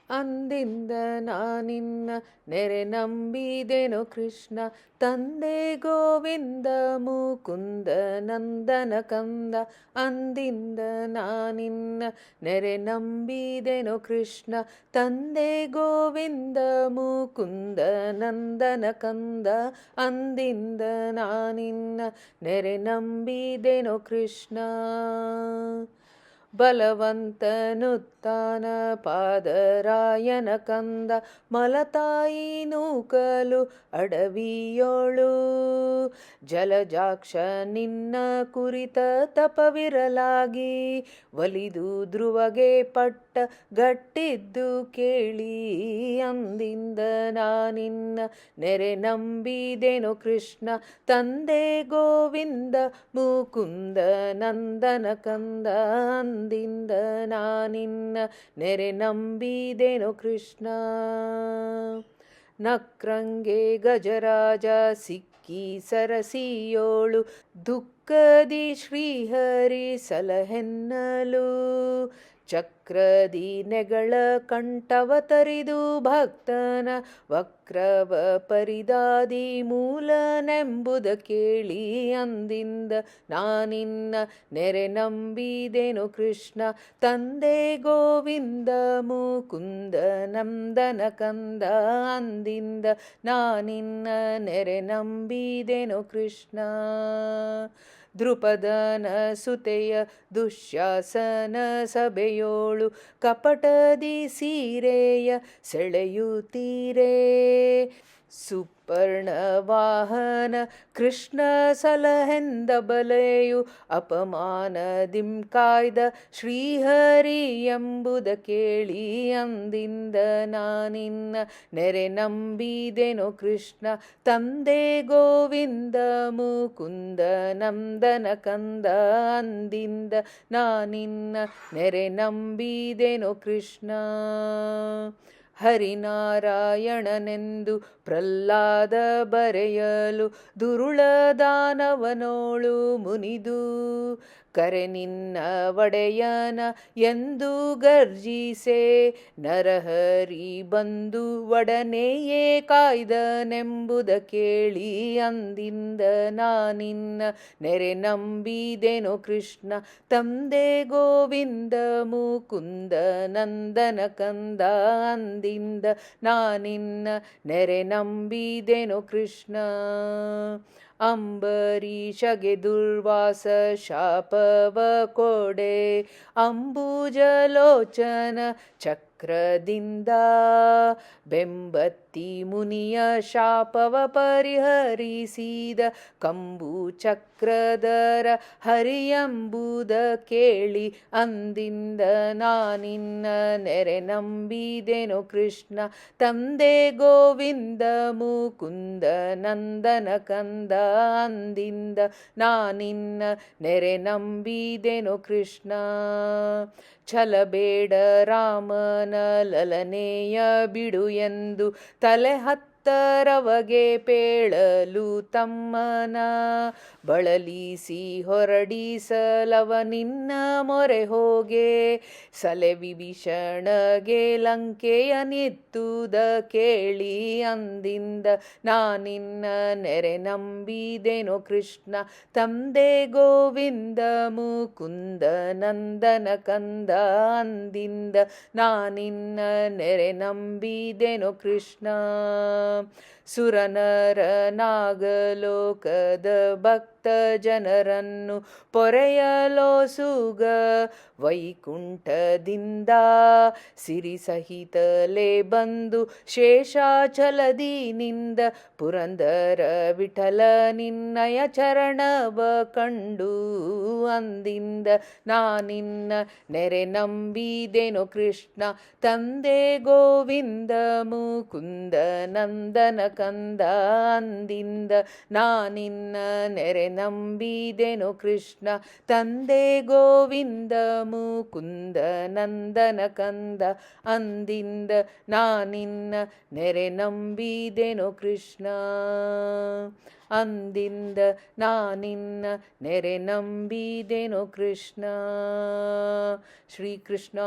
ಅಂದಿಂದ ನಾನಿನ್ನ ನೆರೆ ನಂಬಿದೆನು ಕೃಷ್ಣ. ತಂದೆ ಗೋವಿಂದ ಮುಕುಂದ ನಂದನ ಕಂದ. ಅಂದಿಂದ ನಾನಿನ್ನ ನೆರೆ ನಂಬಿದೆನು ಕೃಷ್ಣ. ತಂದೆ ಗೋವಿಂದ ಮುಕುಂದ ನಂದನ ಕಂದ. ಅಂದಿಂದ ನಾನಿನ್ನ ನೆರೆ ನಂಬಿದೆನು ಕೃಷ್ಣ. ಬಲವಂತನುತ್ತಾನ ಪಾದರಾಯನ ಕಂದ. ಮಲತಾಯಿ ನೂಕಲು ಅಡವಿಯೋಳು. ಜಲಜಾಕ್ಷ ನಿನ್ನ ಕುರಿತ ತಪವಿರಲಾಗಿ. ಒಲಿದು ಧ್ರುವಗೆ ಪಟ್ಟ ಗಟ್ಟಿದ್ದು ಕೇಳಿ. ಅಂದಿಂದ ನಾನಿನ್ನ ನೆರೆ ನಂಬಿದೆನು ಕೃಷ್ಣ. ತಂದೆ ಗೋವಿಂದ ಮುಕುಂದ ನಂದನ ಕಂದ. ಅಂದಿಂದ ನಾನಿನ್ನ ನೆರೆ ನಂಬಿದೆನು ಕೃಷ್ಣ. ನಕ್ರಂಗೆ ಗಜರಾಜ ಸಿಕ್ಕಿ ಸರಸಿಯೋಳು. ದುಃಖದಿ ಶ್ರೀಹರಿ ಸಲಹೆನ್ನಲು. ಚಕ್ರದಿ ನೆಗಳ ಕಂಠವ ತರಿದು ಭಕ್ತನ ವಕ್ರವ ಪರಿದಾದಿ ಮೂಲನೆಂಬುದ ಕೇಳಿ. ಅಂದಿಂದ ನಾನಿನ್ನ ನೆರೆ ನಂಬಿದೆನು ಕೃಷ್ಣ. ತಂದೆ ಗೋವಿಂದ ಮುಕುಂದ ನಂದನ ಕಂದ. ಅಂದಿಂದ ನಾನಿನ್ನ ನೆರೆ ನಂಬಿದೆನು ಕೃಷ್ಣ. ದೃಪದನ ಸುತೆಯ ದುಶ್ಯಾಸನ ಸಭೆಯೋಳು. ಕಪಟದಿ ಸೀರೆಯ ಸೆಳೆಯುತ್ತೀರೇ. ಸುಪರ್ಣ ವಾಹನ ಕೃಷ್ಣ ಸಲಹೆಂದ ಬಲೆಯು. ಅಪಮಾನದಿಂ ಕಾಯ್ದ ಶ್ರೀಹರಿ ಎಂಬುದ ಕೇಳಿ. ಅಂದಿಂದ ನಾನಿನ್ನ ನೆರೆ ನಂಬಿದೆನು ಕೃಷ್ಣ. ತಂದೆ ಗೋವಿಂದ ಮುಕುಂದ ನಂದನ ಕಂದ. ಅಂದಿಂದ ನಾನಿನ್ನ ನೆರೆ ನಂಬಿದೆನು ಕೃಷ್ಣ. ಹರಿನಾರಾಯಣನೆಂದು ಪ್ರಹ್ಲಾದ ಬರೆಯಲು. ದುರುಳದಾನವನೋಳು ಮುನಿದು ಕರೆ ನಿನ್ನ ಒಡೆಯನ ಎಂದು ಗರ್ಜಿಸೆ. ನರಹರಿ ಬಂದು ಒಡನೆಯೇ ಕಾಯ್ದನೆಂಬುದ ಕೇಳಿ. ಅಂದಿಂದ ನಾನಿನ್ನ ನೆರೆ ನಂಬಿದೆನು ಕೃಷ್ಣ. ತಂದೆ ಗೋವಿಂದ ಮುಕುಂದ ನಂದನ ಕಂದ. ಅಂದಿಂದ ನಾನಿನ್ನ ನೆರೆ ನಂಬಿದೆನು ಕೃಷ್ಣ. ಅಂಬರೀಷಗೆ ದುರ್ವಾಸ ಶಾಪವ ಕೊಡೆ. ಅಂಬುಜಲೋಚನ ಚಕ್ರದಿಂದ ಬೆಂಬತ್ತಿ ಮುನಿಯ ಶಾಪವ ಪರಿಹರಿಸಿದ. ಕಂಬು ಚಕ್ರಧರ ಹರಿಯಂಬುದ ಕೇಳಿ. ಅಂದಿಂದ ನಾನಿನ್ನ ನೆರೆ ನಂಬಿದೆನು ಕೃಷ್ಣ. ತಂದೆ ಗೋವಿಂದ ಮುಕುಂದ ನಂದನ ಕಂದ. ಅಂದಿಂದ ನಾನಿನ್ನ ನೆರೆ ನಂಬಿದೆನು ಕೃಷ್ಣ. ಛಲಬೇಡ ರಾಮನ ಲಲನೆಯ ಬಿಡು ಎಂದು ತಲೆ ಹತ್ತರವಗೆ ಪೇಳಲು ತಮ್ಮನ. ಬಳಲಿಸಿ ಹೊರಡಿಸಲವ ನಿನ್ನ ಮೊರೆ ಹೋಗೆ. ಸಲೆ ವಿಭೀಷಣಗೆ ಲಂಕೆಯ ನಿತ್ತುದ ಕೇಳಿ. ಅಂದಿಂದ ನಾನಿನ್ನ ನೆರೆ ನಂಬಿದೆನು ಕೃಷ್ಣ. ತಂದೆ ಗೋವಿಂದ ಮುಕುಂದ ನಂದನ ಕಂದ. ಅಂದಿಂದ ನಾನಿನ್ನ ನೆರೆ ನಂಬಿದೆನು ಕೃಷ್ಣ. ಸುರನರ ನಾಗಲೋಕದ ಭಕ್ತ ಜನರನ್ನು ಪೊರೆಯಲೋಸುಗ ವೈಕುಂಠದಿಂದ. ಸಿರಿ ಸಹಿತಲೇ ಬಂದು ಶೇಷಾಚಲದಿ ನಿಂದ. ಪುರಂದರ ವಿಠಲ ನಿನ್ನಯ ಚರಣವ ಕಂಡು. ಅಂದಿಂದ ನಾನಿನ್ನ ನೆರೆ ನಂಬಿದೆನು ಕೃಷ್ಣ. ತಂದೆ ಗೋವಿಂದ ಮುಕುಂದ ನಂದನ ಕಂದ. ಅಂದಿಂದ ನಾನಿನ್ನ ನೆರೆ ನಂಬಿದೆನು ಕೃಷ್ಣ. ತಂದೆ ಗೋವಿಂದ ಮುಕುಂದ ನಂದನ ಕಂದ. ಅಂದಿಂದ ನಾನಿನ್ನ ನೆರೆ ನಂಬಿದೆನು ಕೃಷ್ಣ. ಅಂದಿಂದ ನಾನಿನ್ನ ನೆರೆ ನಂಬಿದೆನು ಕೃಷ್ಣ. ಶ್ರೀಕೃಷ್ಣಾರ್ಪಣಮಸ್ತು.